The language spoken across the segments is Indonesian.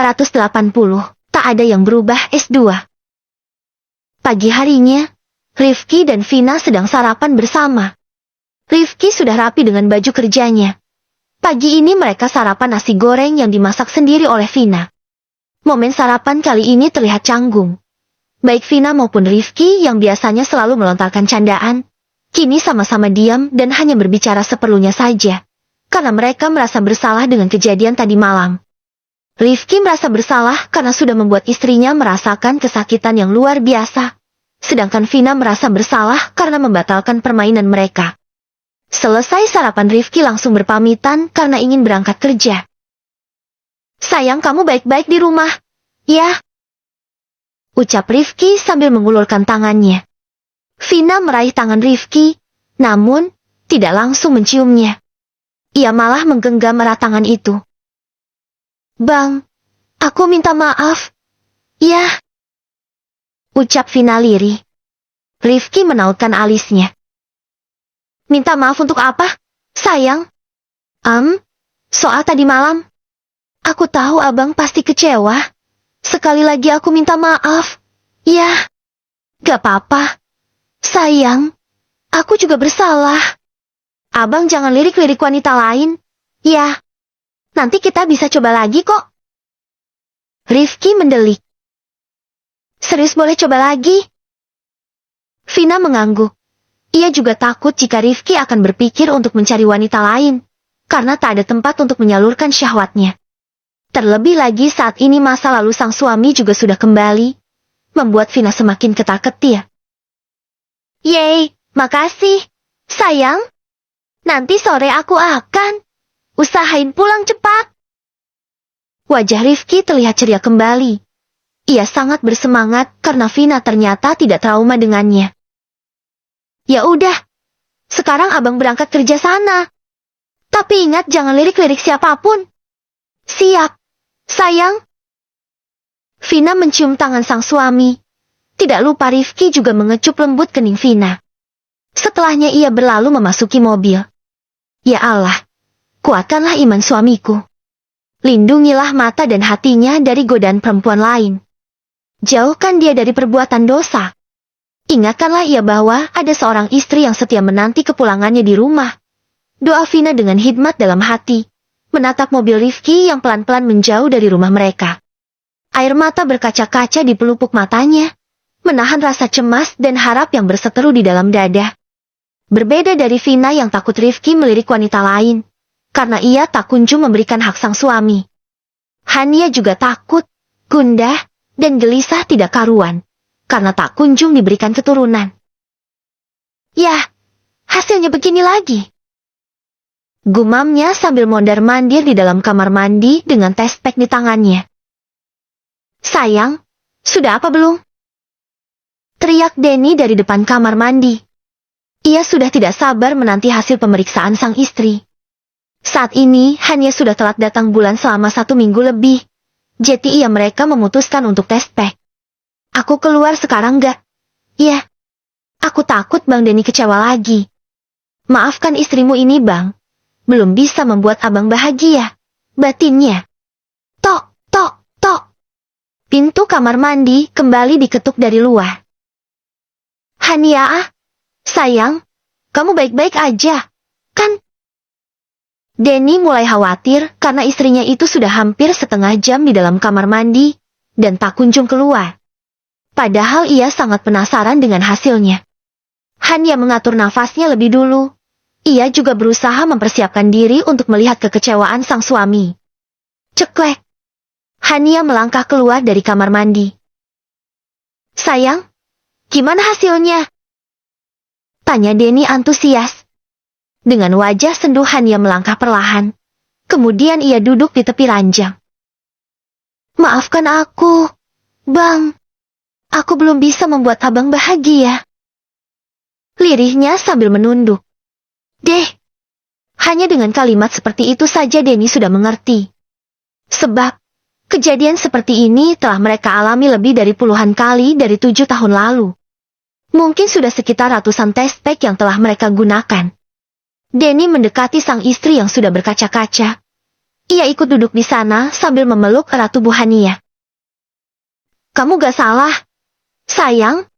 280. Tak ada yang berubah S2. Pagi harinya, Rifki dan Vina sedang sarapan bersama. Rifki sudah rapi dengan baju kerjanya. Pagi ini mereka sarapan nasi goreng yang dimasak sendiri oleh Vina. Momen sarapan kali ini terlihat canggung. Baik Vina maupun Rifki yang biasanya selalu melontarkan candaan, kini sama-sama diam dan hanya berbicara seperlunya saja, karena mereka merasa bersalah dengan kejadian tadi malam. Rifki merasa bersalah karena sudah membuat istrinya merasakan kesakitan yang luar biasa, sedangkan Vina merasa bersalah karena membatalkan permainan mereka. Selesai sarapan, Rifki langsung berpamitan karena ingin berangkat kerja. "Sayang, kamu baik-baik di rumah, ya?" ucap Rifki sambil mengulurkan tangannya. Vina meraih tangan Rifki, namun tidak langsung menciumnya. Ia malah menggenggam erat tangan itu. "Bang, aku minta maaf." "Ya," ucap Vina lirih. Rifki menautkan alisnya. "Minta maaf untuk apa, sayang?" Soal tadi malam. Aku tahu abang pasti kecewa. Sekali lagi aku minta maaf. Ya, gak apa-apa. Sayang, aku juga bersalah. Abang jangan lirik-lirik wanita lain. Ya, nanti kita bisa coba lagi kok." Rifki mendelik. "Serius, boleh coba lagi?" Vina mengangguk. Ia juga takut jika Rifki akan berpikir untuk mencari wanita lain, karena tak ada tempat untuk menyalurkan syahwatnya. Terlebih lagi saat ini masa lalu sang suami juga sudah kembali, membuat Vina semakin ketar-ketir. "Yeay, makasih, sayang. Nanti sore aku akan usahain pulang cepat." Wajah Rifki terlihat ceria kembali. Ia sangat bersemangat karena Vina ternyata tidak trauma dengannya. "Ya udah, sekarang abang berangkat kerja sana. Tapi ingat jangan lirik-lirik siapapun." "Siap, sayang." Vina mencium tangan sang suami. Tidak lupa Rifki juga mengecup lembut kening Vina. Setelahnya ia berlalu memasuki mobil. Ya Allah, kuatkanlah iman suamiku. Lindungilah mata dan hatinya dari godaan perempuan lain. Jauhkan dia dari perbuatan dosa. Ingatkanlah ia bahwa ada seorang istri yang setia menanti kepulangannya di rumah. Doa Vina dengan hikmat dalam hati, menatap mobil Rifki yang pelan-pelan menjauh dari rumah mereka. Air mata berkaca-kaca di pelupuk matanya, menahan rasa cemas dan harap yang berseteru di dalam dada. Berbeda dari Vina yang takut Rifki melirik wanita lain, karena ia tak kunjung memberikan hak sang suami. Hania juga takut, gundah, dan gelisah tidak karuan, karena tak kunjung diberikan keturunan. "Yah, hasilnya begini lagi," gumamnya sambil mondar-mandir di dalam kamar mandi dengan tespek di tangannya. "Sayang, sudah apa belum?" teriak Denny dari depan kamar mandi. Ia sudah tidak sabar menanti hasil pemeriksaan sang istri. Saat ini, Hania sudah telat datang bulan selama 1 minggu lebih. Jadi mereka memutuskan untuk tes pack. "Aku keluar sekarang gak?" "Ya." "Aku takut Bang Denny kecewa lagi." "Maafkan istrimu ini Bang. Belum bisa membuat abang bahagia." Batinnya. Tok, tok, tok. Pintu kamar mandi kembali diketuk dari luar. "Hania, sayang, kamu baik-baik aja, kan?" Denny mulai khawatir karena istrinya itu sudah hampir setengah jam di dalam kamar mandi, dan tak kunjung keluar. Padahal ia sangat penasaran dengan hasilnya. Hania mengatur nafasnya lebih dulu. Ia juga berusaha mempersiapkan diri untuk melihat kekecewaan sang suami. Ceklek. Hania melangkah keluar dari kamar mandi. "Sayang, gimana hasilnya?" tanya Denny antusias. Dengan wajah sendu Hania melangkah perlahan. Kemudian ia duduk di tepi ranjang. "Maafkan aku, Bang. Aku belum bisa membuat abang bahagia." Lirihnya sambil menunduk. "Deh." Hanya dengan kalimat seperti itu saja Denny sudah mengerti. Sebab, kejadian seperti ini telah mereka alami lebih dari puluhan kali dari 7 tahun lalu. Mungkin sudah sekitar ratusan tes pack yang telah mereka gunakan. Denny mendekati sang istri yang sudah berkaca-kaca. Ia ikut duduk di sana sambil memeluk erat tubuh Hania. Kamu gak salah, sayang.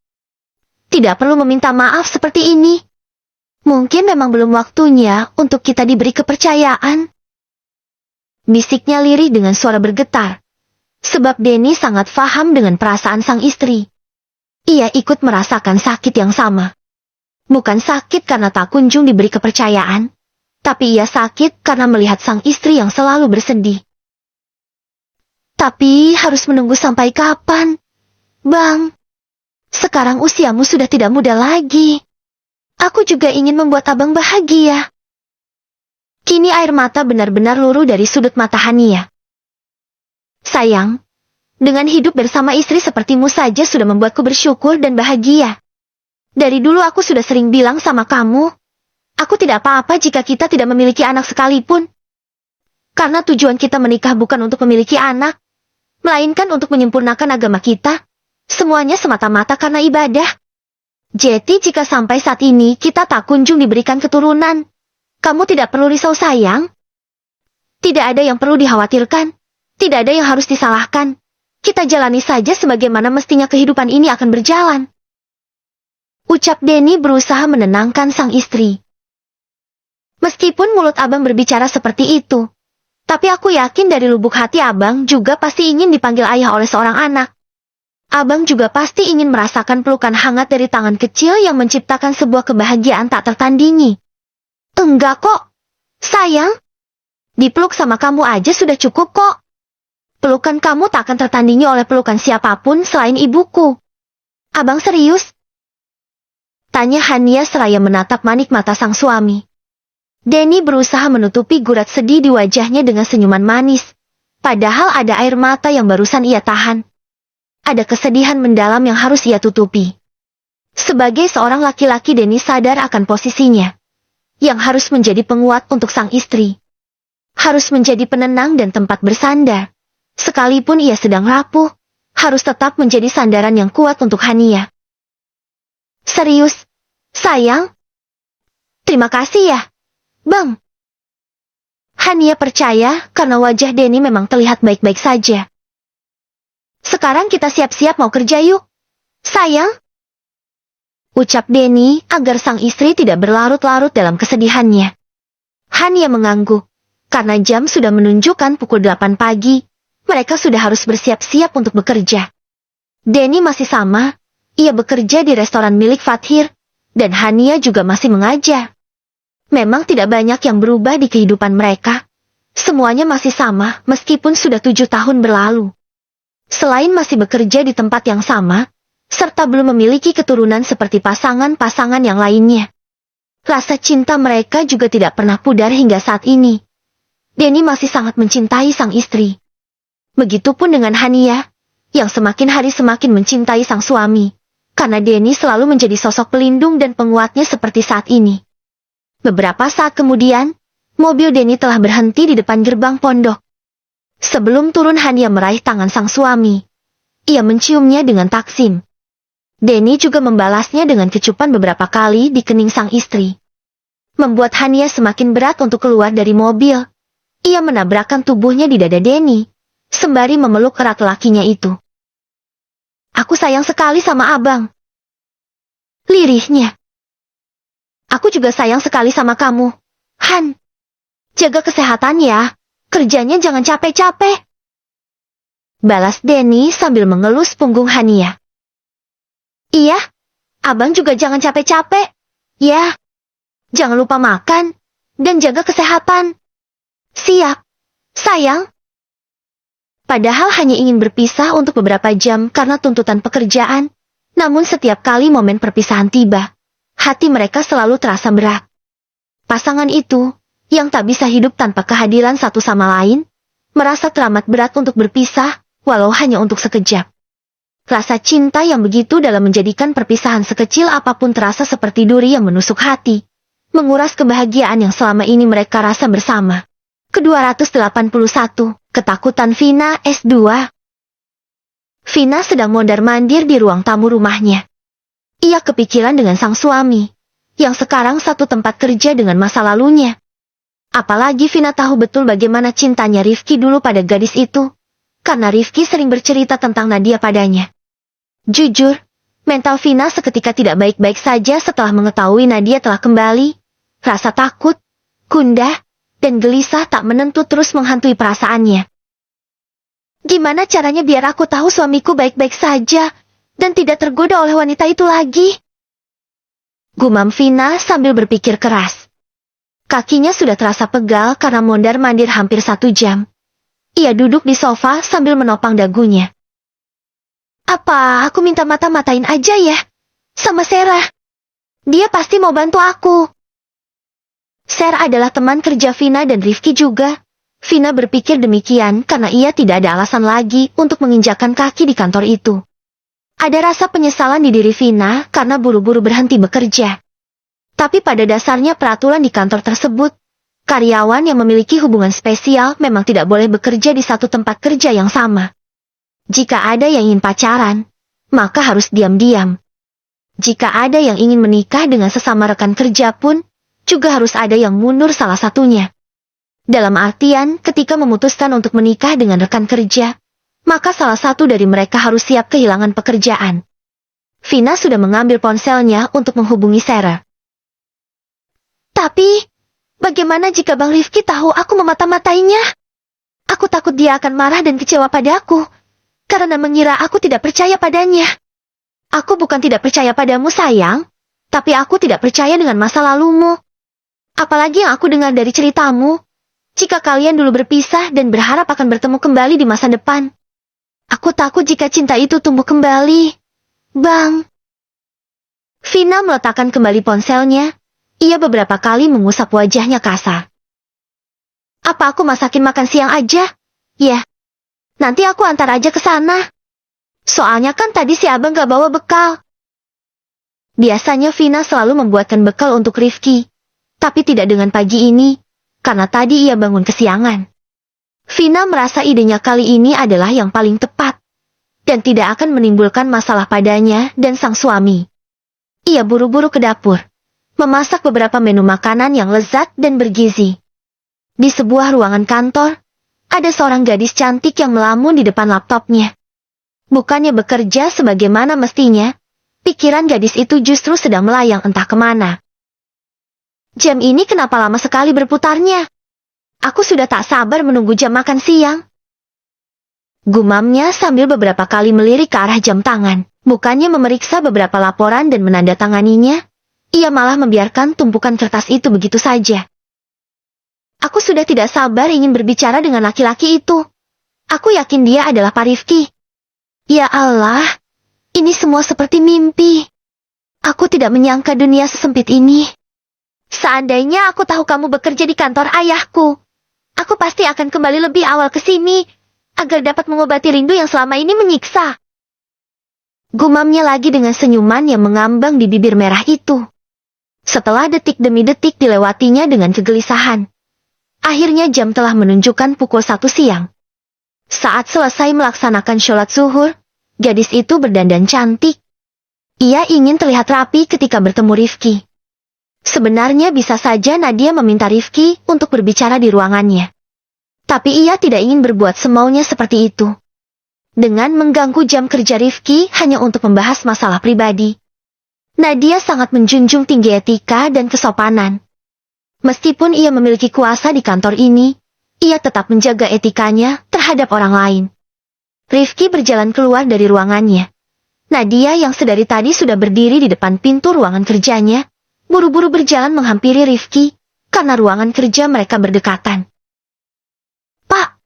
Tidak perlu meminta maaf seperti ini. Mungkin memang belum waktunya untuk kita diberi kepercayaan. Bisiknya lirih dengan suara bergetar. Sebab Denny sangat paham dengan perasaan sang istri. Ia ikut merasakan sakit yang sama. Bukan sakit karena tak kunjung diberi kepercayaan, tapi ia sakit karena melihat sang istri yang selalu bersedih. Tapi harus menunggu sampai kapan? Bang, sekarang usiamu sudah tidak muda lagi. Aku juga ingin membuat abang bahagia. Kini air mata benar-benar luruh dari sudut mata Hania. Sayang, dengan hidup bersama istri sepertimu saja sudah membuatku bersyukur dan bahagia. Dari dulu aku sudah sering bilang sama kamu, aku tidak apa-apa jika kita tidak memiliki anak sekalipun. Karena tujuan kita menikah bukan untuk memiliki anak, melainkan untuk menyempurnakan agama kita. Semuanya semata-mata karena ibadah. Jadi jika sampai saat ini kita tak kunjung diberikan keturunan, kamu tidak perlu risau sayang. Tidak ada yang perlu dikhawatirkan, tidak ada yang harus disalahkan. Kita jalani saja sebagaimana mestinya kehidupan ini akan berjalan. Ucap Denny berusaha menenangkan sang istri. Meskipun mulut abang berbicara seperti itu, tapi aku yakin dari lubuk hati abang juga pasti ingin dipanggil ayah oleh seorang anak. Abang juga pasti ingin merasakan pelukan hangat dari tangan kecil yang menciptakan sebuah kebahagiaan tak tertandingi. Enggak kok, sayang. Dipeluk sama kamu aja sudah cukup kok. Pelukan kamu tak akan tertandingi oleh pelukan siapapun selain ibuku. Abang serius? Tanya Hania seraya menatap manik mata sang suami. Denny berusaha menutupi gurat sedih di wajahnya dengan senyuman manis. Padahal ada air mata yang barusan ia tahan. Ada kesedihan mendalam yang harus ia tutupi. Sebagai seorang laki-laki Denny sadar akan posisinya. Yang harus menjadi penguat untuk sang istri. Harus menjadi penenang dan tempat bersandar. Sekalipun ia sedang rapuh, harus tetap menjadi sandaran yang kuat untuk Hania. Serius, sayang? Terima kasih ya, Bang. Hania percaya karena wajah Denny memang terlihat baik-baik saja. Sekarang kita siap-siap mau kerja yuk, sayang. Ucap Denny agar sang istri tidak berlarut-larut dalam kesedihannya. Hania mengangguk, karena jam sudah menunjukkan pukul 8 pagi, mereka sudah harus bersiap-siap untuk bekerja. Denny masih sama. Ia bekerja di restoran milik Fathir, dan Hania juga masih mengajar. Memang tidak banyak yang berubah di kehidupan mereka. Semuanya masih sama meskipun sudah 7 tahun berlalu. Selain masih bekerja di tempat yang sama, serta belum memiliki keturunan seperti pasangan-pasangan yang lainnya. Rasa cinta mereka juga tidak pernah pudar hingga saat ini. Denny masih sangat mencintai sang istri. Begitupun dengan Hania, yang semakin hari semakin mencintai sang suami. Karena Denny selalu menjadi sosok pelindung dan penguatnya seperti saat ini. Beberapa saat kemudian, mobil Denny telah berhenti di depan gerbang pondok. Sebelum turun Hania meraih tangan sang suami. Ia menciumnya dengan taksim. Denny juga membalasnya dengan kecupan beberapa kali di kening sang istri. Membuat Hania semakin berat untuk keluar dari mobil. Ia menabrakkan tubuhnya di dada Denny, sembari memeluk erat lakinya itu. Aku sayang sekali sama abang. Lirihnya. Aku juga sayang sekali sama kamu, Han. Jaga kesehatan ya, kerjanya jangan capek-capek. Balas Denny sambil mengelus punggung Hania. Iya, abang juga jangan capek-capek. Ya, jangan lupa makan, dan jaga kesehatan. Siap, sayang. Padahal hanya ingin berpisah untuk beberapa jam karena tuntutan pekerjaan, namun setiap kali momen perpisahan tiba, hati mereka selalu terasa berat. Pasangan itu, yang tak bisa hidup tanpa kehadiran satu sama lain, merasa teramat berat untuk berpisah, walau hanya untuk sekejap. Rasa cinta yang begitu dalam menjadikan perpisahan sekecil apapun terasa seperti duri yang menusuk hati, menguras kebahagiaan yang selama ini mereka rasa bersama. Ke-281, Ketakutan Vina S2. Vina sedang mondar-mandir di ruang tamu rumahnya. Ia kepikiran dengan sang suami, yang sekarang satu tempat kerja dengan masa lalunya. Apalagi Vina tahu betul bagaimana cintanya Rifki dulu pada gadis itu, karena Rifki sering bercerita tentang Nadia padanya. Jujur, mental Vina seketika tidak baik-baik saja setelah mengetahui Nadia telah kembali. Rasa takut, gundah, dan gelisah tak menentu terus menghantui perasaannya. Gimana caranya biar aku tahu suamiku baik-baik saja, dan tidak tergoda oleh wanita itu lagi? Gumam Vina sambil berpikir keras. Kakinya sudah terasa pegal karena mondar-mandir hampir 1 jam. Ia duduk di sofa sambil menopang dagunya. Apa aku minta mata-matain aja ya? Sama Sarah. Dia pasti mau bantu aku. Sarah adalah teman kerja Vina dan Rifki juga. Vina berpikir demikian karena ia tidak ada alasan lagi untuk menginjakkan kaki di kantor itu. Ada rasa penyesalan di diri Vina karena buru-buru berhenti bekerja. Tapi pada dasarnya peraturan di kantor tersebut, karyawan yang memiliki hubungan spesial memang tidak boleh bekerja di satu tempat kerja yang sama. Jika ada yang ingin pacaran, maka harus diam-diam. Jika ada yang ingin menikah dengan sesama rekan kerja pun, juga harus ada yang mundur salah satunya. Dalam artian, ketika memutuskan untuk menikah dengan rekan kerja, maka salah satu dari mereka harus siap kehilangan pekerjaan. Vina sudah mengambil ponselnya untuk menghubungi Sarah. Tapi, bagaimana jika Bang Rifki tahu aku memata-matainya? Aku takut dia akan marah dan kecewa padaku, karena mengira aku tidak percaya padanya. Aku bukan tidak percaya padamu sayang, tapi aku tidak percaya dengan masa lalumu. Apalagi yang aku dengar dari ceritamu, jika kalian dulu berpisah dan berharap akan bertemu kembali di masa depan. Aku takut jika cinta itu tumbuh kembali. Bang. Vina meletakkan kembali ponselnya. Ia beberapa kali mengusap wajahnya kasar. Apa aku masakin makan siang aja? Ya. Nanti aku antar aja ke sana. Soalnya kan tadi si abang gak bawa bekal. Biasanya Vina selalu membuatkan bekal untuk Rifki. Tapi tidak dengan pagi ini. Karena tadi ia bangun kesiangan. Vina merasa idenya kali ini adalah yang paling tepat. Dan tidak akan menimbulkan masalah padanya dan sang suami. Ia buru-buru ke dapur. Memasak beberapa menu makanan yang lezat dan bergizi. Di sebuah ruangan kantor, ada seorang gadis cantik yang melamun di depan laptopnya. Bukannya bekerja sebagaimana mestinya, pikiran gadis itu justru sedang melayang entah kemana. Jam ini kenapa lama sekali berputarnya? Aku sudah tak sabar menunggu jam makan siang. Gumamnya sambil beberapa kali melirik ke arah jam tangan. Bukannya memeriksa beberapa laporan dan menandatanganinya, ia malah membiarkan tumpukan kertas itu begitu saja. Aku sudah tidak sabar ingin berbicara dengan laki-laki itu. Aku yakin dia adalah Pak Rifki. Ya Allah, ini semua seperti mimpi. Aku tidak menyangka dunia sesempit ini. Seandainya aku tahu kamu bekerja di kantor ayahku, aku pasti akan kembali lebih awal ke sini, agar dapat mengobati rindu yang selama ini menyiksa. Gumamnya lagi dengan senyuman yang mengambang di bibir merah itu. Setelah detik demi detik dilewatinya dengan kegelisahan. Akhirnya jam telah menunjukkan pukul 1 siang. Saat selesai melaksanakan sholat zuhur, gadis itu berdandan cantik. Ia ingin terlihat rapi ketika bertemu Rifki. Sebenarnya bisa saja Nadia meminta Rifki untuk berbicara di ruangannya. Tapi ia tidak ingin berbuat semaunya seperti itu. Dengan mengganggu jam kerja Rifki hanya untuk membahas masalah pribadi. Nadia sangat menjunjung tinggi etika dan kesopanan. Meskipun ia memiliki kuasa di kantor ini, ia tetap menjaga etikanya terhadap orang lain. Rifki berjalan keluar dari ruangannya. Nadia yang sedari tadi sudah berdiri di depan pintu ruangan kerjanya, buru-buru berjalan menghampiri Rifki, karena ruangan kerja mereka berdekatan. Pak!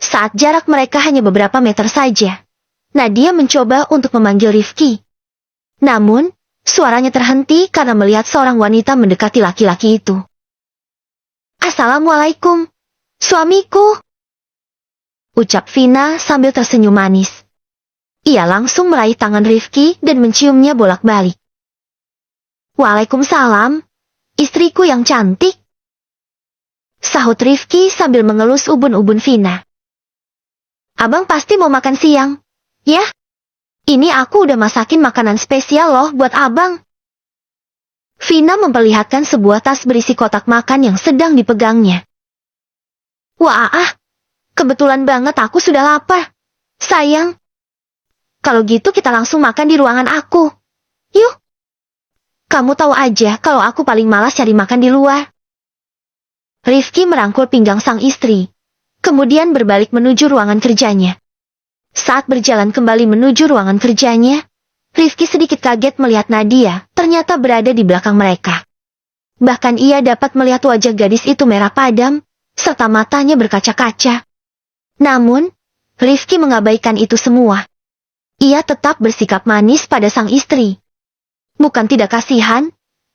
Saat jarak mereka hanya beberapa meter saja, Nadia mencoba untuk memanggil Rifki. Namun, suaranya terhenti karena melihat seorang wanita mendekati laki-laki itu. Assalamualaikum, suamiku! Ucap Vina sambil tersenyum manis. Ia langsung meraih tangan Rifki dan menciumnya bolak-balik. Waalaikumsalam, istriku yang cantik. Sahut Rifki sambil mengelus ubun-ubun Vina. Abang pasti mau makan siang, ya? Ini aku udah masakin makanan spesial loh buat abang. Vina memperlihatkan sebuah tas berisi kotak makan yang sedang dipegangnya. Wah, kebetulan banget aku sudah lapar. Sayang. Kalau gitu kita langsung makan di ruangan aku. Yuk. Kamu tahu aja kalau aku paling malas cari makan di luar. Rifki merangkul pinggang sang istri, kemudian berbalik menuju ruangan kerjanya. Saat berjalan kembali menuju ruangan kerjanya, Rifki sedikit kaget melihat Nadia ternyata berada di belakang mereka. Bahkan ia dapat melihat wajah gadis itu merah padam, serta matanya berkaca-kaca. Namun, Rifki mengabaikan itu semua. Ia tetap bersikap manis pada sang istri. Bukan tidak kasihan,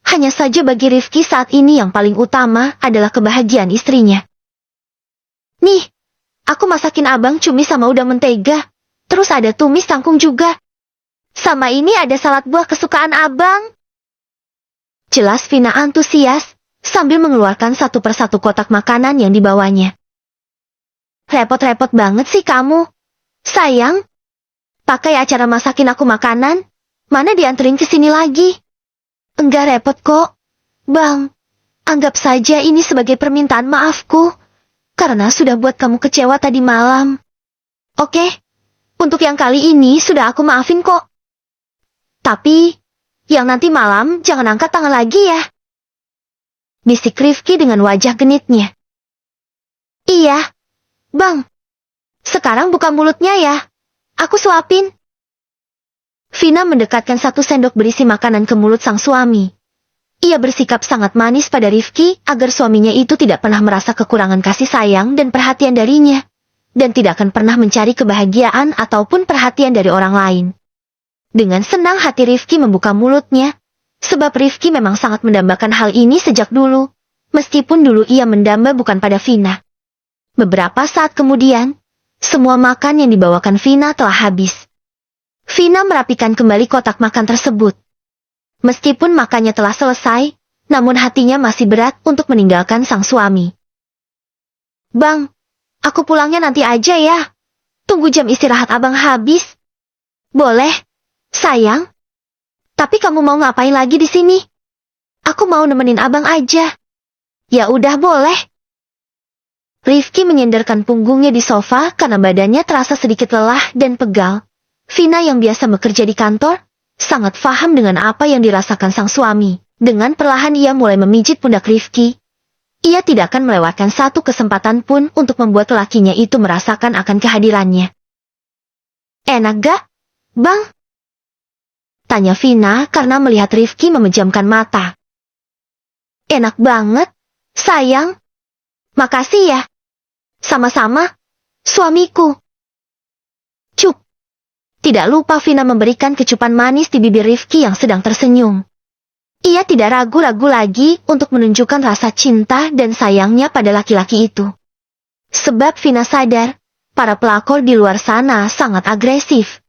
hanya saja bagi Rifki saat ini yang paling utama adalah kebahagiaan istrinya. Nih, aku masakin abang cumi sama udang mentega, terus ada tumis kangkung juga. Sama ini ada salad buah kesukaan abang. Jelas Vina antusias, sambil mengeluarkan satu persatu kotak makanan yang dibawanya. Repot-repot banget sih kamu. Sayang, pakai acara masakin aku makanan, mana dianterin ke sini lagi? Enggak repot kok. Bang, anggap saja ini sebagai permintaan maafku, karena sudah buat kamu kecewa tadi malam. Oke, untuk yang kali ini sudah aku maafin kok. Tapi, yang nanti malam jangan angkat tangan lagi ya. Bisik Rifki dengan wajah genitnya. Iya, Bang. Sekarang buka mulutnya ya. Aku suapin. Vina mendekatkan satu sendok berisi makanan ke mulut sang suami. Ia bersikap sangat manis pada Rifki agar suaminya itu tidak pernah merasa kekurangan kasih sayang dan perhatian darinya, dan tidak akan pernah mencari kebahagiaan ataupun perhatian dari orang lain. Dengan senang hati Rifki membuka mulutnya, sebab Rifki memang sangat mendambakan hal ini sejak dulu, meskipun dulu ia mendamba bukan pada Vina. Beberapa saat kemudian, semua makan yang dibawakan Vina telah habis. Vina merapikan kembali kotak makan tersebut. Meskipun makannya telah selesai, namun hatinya masih berat untuk meninggalkan sang suami. Bang, aku pulangnya nanti aja ya. Tunggu jam istirahat abang habis. Boleh, sayang. Tapi kamu mau ngapain lagi di sini? Aku mau nemenin abang aja. Ya udah boleh. Rifki menyenderkan punggungnya di sofa karena badannya terasa sedikit lelah dan pegal. Vina yang biasa bekerja di kantor, sangat paham dengan apa yang dirasakan sang suami. Dengan perlahan ia mulai memijit pundak Rifki. Ia tidak akan melewatkan satu kesempatan pun untuk membuat lakinya itu merasakan akan kehadirannya. Enak gak, Bang? Tanya Vina karena melihat Rifki memejamkan mata. Enak banget, sayang. Makasih ya. Sama-sama, suamiku. Cup. Tidak lupa Vina memberikan kecupan manis di bibir Rifki yang sedang tersenyum. Ia tidak ragu-ragu lagi untuk menunjukkan rasa cinta dan sayangnya pada laki-laki itu. Sebab Vina sadar, para pelakor di luar sana sangat agresif.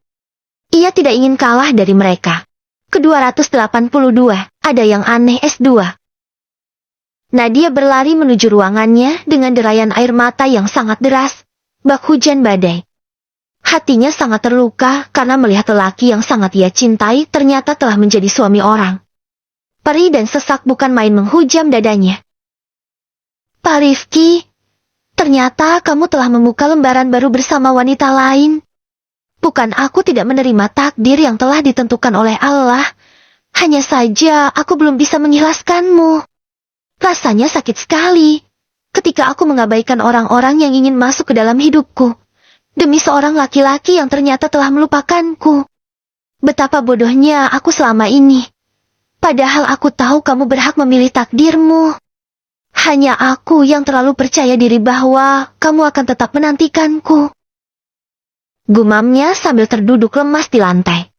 Ia tidak ingin kalah dari mereka. Ke-282, ada yang aneh S2. Nadia berlari menuju ruangannya dengan derayan air mata yang sangat deras, bak hujan badai. Hatinya sangat terluka karena melihat lelaki yang sangat ia cintai ternyata telah menjadi suami orang. Perih dan sesak bukan main menghujam dadanya. Pak Rifki, ternyata kamu telah membuka lembaran baru bersama wanita lain. Bukan aku tidak menerima takdir yang telah ditentukan oleh Allah. Hanya saja aku belum bisa mengikhlaskanmu. Rasanya sakit sekali ketika aku mengabaikan orang-orang yang ingin masuk ke dalam hidupku. Demi seorang laki-laki yang ternyata telah melupakanku. Betapa bodohnya aku selama ini. Padahal aku tahu kamu berhak memilih takdirmu. Hanya aku yang terlalu percaya diri bahwa kamu akan tetap menantikanku. Gumamnya sambil terduduk lemas di lantai.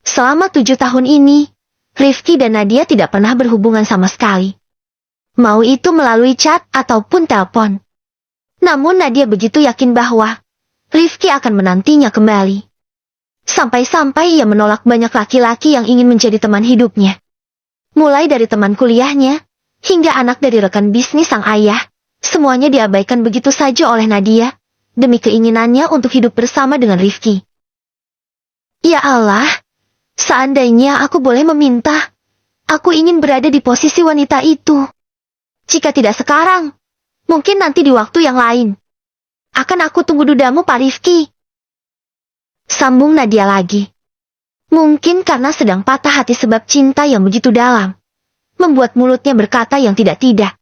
Selama 7 tahun ini, Rifki dan Nadia tidak pernah berhubungan sama sekali. Mau itu melalui chat ataupun telepon. Namun Nadia begitu yakin bahwa Rifki akan menantinya kembali. Sampai-sampai ia menolak banyak laki-laki yang ingin menjadi teman hidupnya. Mulai dari teman kuliahnya, hingga anak dari rekan bisnis sang ayah, semuanya diabaikan begitu saja oleh Nadia, demi keinginannya untuk hidup bersama dengan Rifki. Ya Allah, seandainya aku boleh meminta, Aku ingin berada di posisi wanita itu. Jika tidak sekarang, mungkin nanti di waktu yang lain. Akan aku tunggu dudamu, Pak Rifki. Sambung Nadia lagi. Mungkin karena sedang patah hati sebab cinta yang begitu dalam, membuat mulutnya berkata yang tidak-tidak.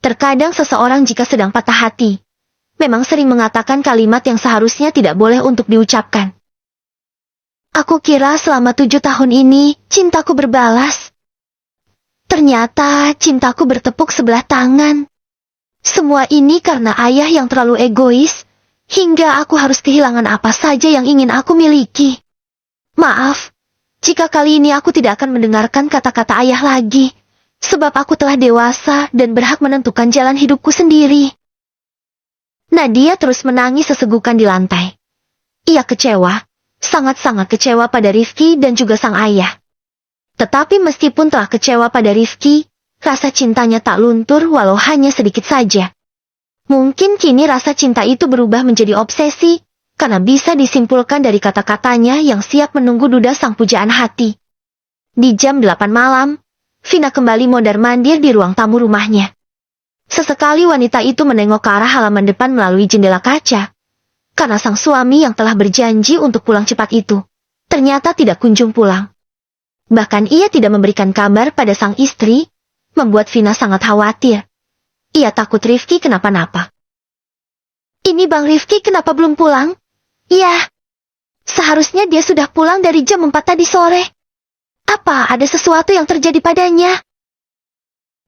Terkadang seseorang jika sedang patah hati, memang sering mengatakan kalimat yang seharusnya tidak boleh untuk diucapkan. Aku kira selama 7 tahun ini, cintaku berbalas. Ternyata cintaku bertepuk sebelah tangan. Semua ini karena ayah yang terlalu egois, hingga aku harus kehilangan apa saja yang ingin aku miliki. Maaf, jika kali ini aku tidak akan mendengarkan kata-kata ayah lagi, sebab aku telah dewasa dan berhak menentukan jalan hidupku sendiri. Nadia terus menangis sesegukan di lantai. Ia kecewa, sangat-sangat kecewa pada Rifki dan juga sang ayah. Tetapi meskipun telah kecewa pada Rifki, rasa cintanya tak luntur walau hanya sedikit saja. Mungkin kini rasa cinta itu berubah menjadi obsesi, karena bisa disimpulkan dari kata-katanya yang siap menunggu duda sang pujaan hati. Di jam 8 malam, Vina kembali mondar-mandir di ruang tamu rumahnya. Sesekali wanita itu menengok ke arah halaman depan melalui jendela kaca, karena sang suami yang telah berjanji untuk pulang cepat itu, ternyata tidak kunjung pulang. Bahkan ia tidak memberikan kabar pada sang istri, membuat Vina sangat khawatir. Ia takut Rifki kenapa-napa. Ini Bang Rifki kenapa belum pulang? Ya, seharusnya dia sudah pulang dari jam 4 tadi sore. Apa ada sesuatu yang terjadi padanya?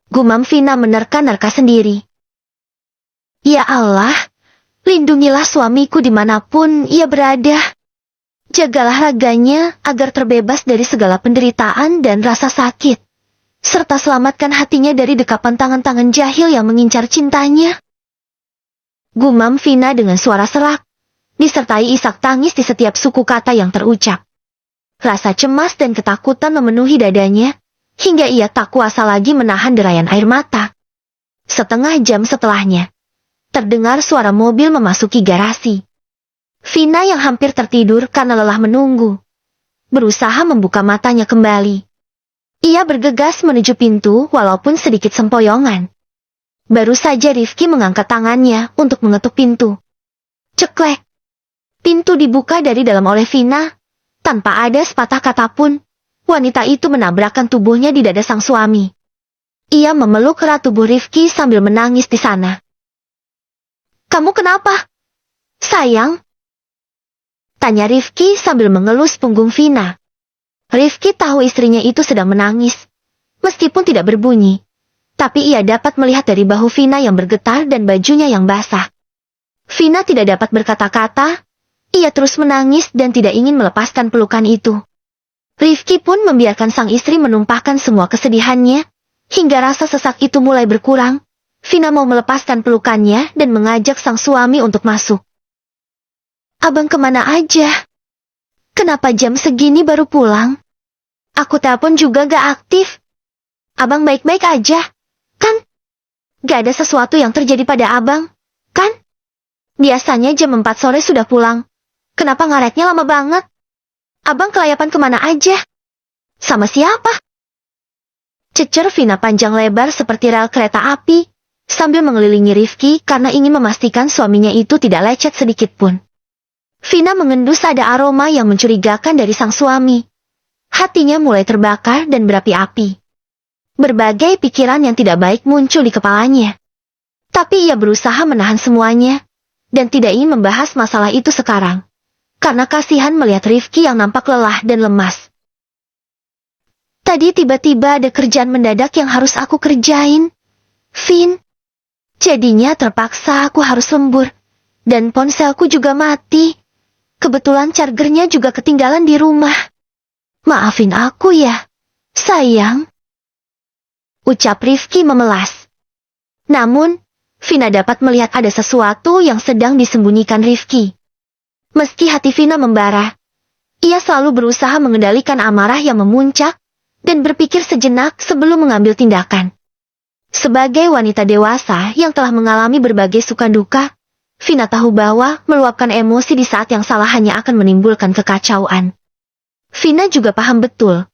Gumam Vina menerka-nerka sendiri. Ya Allah, lindungilah suamiku dimanapun ia berada. Jagalah raganya agar terbebas dari segala penderitaan dan rasa sakit, serta selamatkan hatinya dari dekapan tangan-tangan jahil yang mengincar cintanya. Gumam Vina dengan suara serak, disertai isak tangis di setiap suku kata yang terucap. Rasa cemas dan ketakutan memenuhi dadanya, hingga ia tak kuasa lagi menahan derayan air mata. Setengah jam setelahnya, terdengar suara mobil memasuki garasi. Vina yang hampir tertidur karena lelah menunggu, berusaha membuka matanya kembali. Ia bergegas menuju pintu walaupun sedikit sempoyongan. Baru saja Rifki mengangkat tangannya untuk mengetuk pintu. Ceklek. Pintu dibuka dari dalam oleh Vina. Tanpa ada sepatah kata pun, wanita itu menabrakkan tubuhnya di dada sang suami. Ia memeluk erat tubuh Rifki sambil menangis di sana. Kamu kenapa? Sayang? Tanya Rifki sambil mengelus punggung Vina. Rifki tahu istrinya itu sedang menangis. Meskipun tidak berbunyi, tapi ia dapat melihat dari bahu Vina yang bergetar dan bajunya yang basah. Vina tidak dapat berkata-kata, ia terus menangis dan tidak ingin melepaskan pelukan itu. Rifki pun membiarkan sang istri menumpahkan semua kesedihannya, hingga rasa sesak itu mulai berkurang. Vina mau melepaskan pelukannya dan mengajak sang suami untuk masuk. Abang kemana aja? Kenapa jam segini baru pulang? Aku telepon juga gak aktif. Abang baik-baik aja, kan? Gak ada sesuatu yang terjadi pada abang, kan? Biasanya jam 4 sore sudah pulang. Kenapa ngaretnya lama banget? Abang kelayapan kemana aja? Sama siapa? Cecer Vina panjang lebar seperti rel kereta api, sambil mengelilingi Rifki karena ingin memastikan suaminya itu tidak lecet sedikit pun. Vina mengendus ada aroma yang mencurigakan dari sang suami. Hatinya mulai terbakar dan berapi-api. Berbagai pikiran yang tidak baik muncul di kepalanya. Tapi ia berusaha menahan semuanya, dan tidak ingin membahas masalah itu sekarang. Karena kasihan melihat Rifki yang nampak lelah dan lemas. Tadi tiba-tiba ada kerjaan mendadak yang harus aku kerjain, Vin. Jadinya terpaksa aku harus lembur. Dan ponselku juga mati. Kebetulan chargernya juga ketinggalan di rumah. Maafin aku ya, sayang. Ucap Rifki memelas. Namun, Vina dapat melihat ada sesuatu yang sedang disembunyikan Rifki. Meski hati Vina membara, ia selalu berusaha mengendalikan amarah yang memuncak dan berpikir sejenak sebelum mengambil tindakan. Sebagai wanita dewasa yang telah mengalami berbagai suka duka, Vina tahu bahwa meluapkan emosi di saat yang salah hanya akan menimbulkan kekacauan. Vina juga paham betul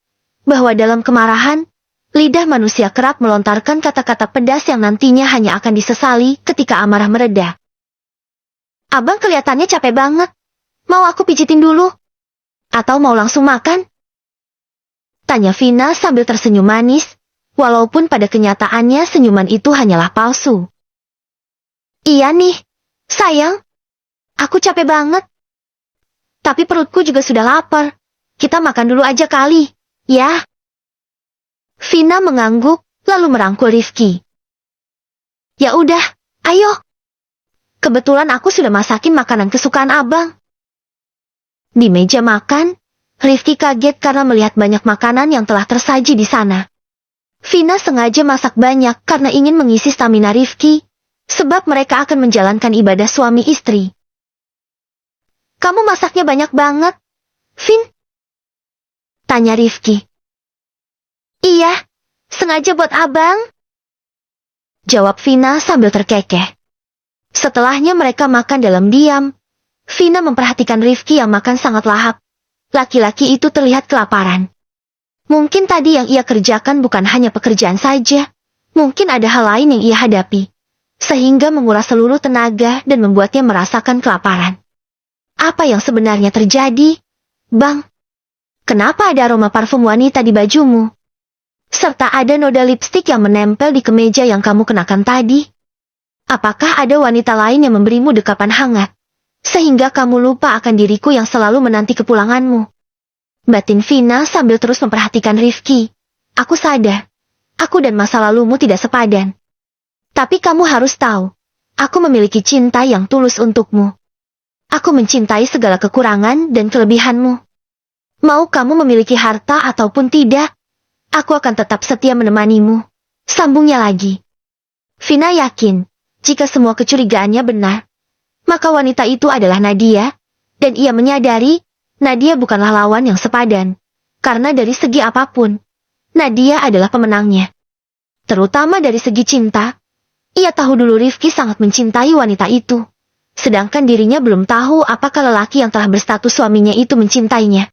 bahwa dalam kemarahan, Lidah manusia kerap melontarkan kata-kata pedas yang nantinya hanya akan disesali ketika amarah mereda. Abang kelihatannya capek banget. Mau aku pijitin dulu? Atau mau langsung makan? Tanya Vina sambil tersenyum manis, walaupun pada kenyataannya senyuman itu hanyalah palsu. Iya nih, sayang. Aku capek banget. Tapi perutku juga sudah lapar. Kita makan dulu aja kali, ya? Vina mengangguk, lalu merangkul Rifki. Ya udah, ayo. Kebetulan aku sudah masakin makanan kesukaan abang. Di meja makan, Rifki kaget karena melihat banyak makanan yang telah tersaji di sana. Vina sengaja masak banyak karena ingin mengisi stamina Rifki, sebab mereka akan menjalankan ibadah suami istri. Kamu masaknya banyak banget, Vin? Tanya Rifki. Iya, sengaja buat abang. Jawab Vina sambil terkekeh. Setelahnya mereka makan dalam diam. Vina memperhatikan Rifki yang makan sangat lahap. Laki-laki itu terlihat kelaparan. Mungkin tadi yang ia kerjakan bukan hanya pekerjaan saja. Mungkin ada hal lain yang ia hadapi. Sehingga menguras seluruh tenaga dan membuatnya merasakan kelaparan. Apa yang sebenarnya terjadi? Bang, kenapa ada aroma parfum wanita di bajumu? Serta ada noda lipstik yang menempel di kemeja yang kamu kenakan tadi? Apakah ada wanita lain yang memberimu dekapan hangat? Sehingga kamu lupa akan diriku yang selalu menanti kepulanganmu. Batin Vina sambil terus memperhatikan Rifki. Aku sadar, aku dan masa lalumu tidak sepadan. Tapi kamu harus tahu, aku memiliki cinta yang tulus untukmu. Aku mencintai segala kekurangan dan kelebihanmu. Mau kamu memiliki harta ataupun tidak, aku akan tetap setia menemanimu. Sambungnya lagi. Vina yakin, jika semua kecurigaannya benar, maka wanita itu adalah Nadia, dan ia menyadari, Nadia bukanlah lawan yang sepadan. Karena dari segi apapun, Nadia adalah pemenangnya. Terutama dari segi cinta, ia tahu dulu Rifki sangat mencintai wanita itu. Sedangkan dirinya belum tahu apakah lelaki yang telah berstatus suaminya itu mencintainya.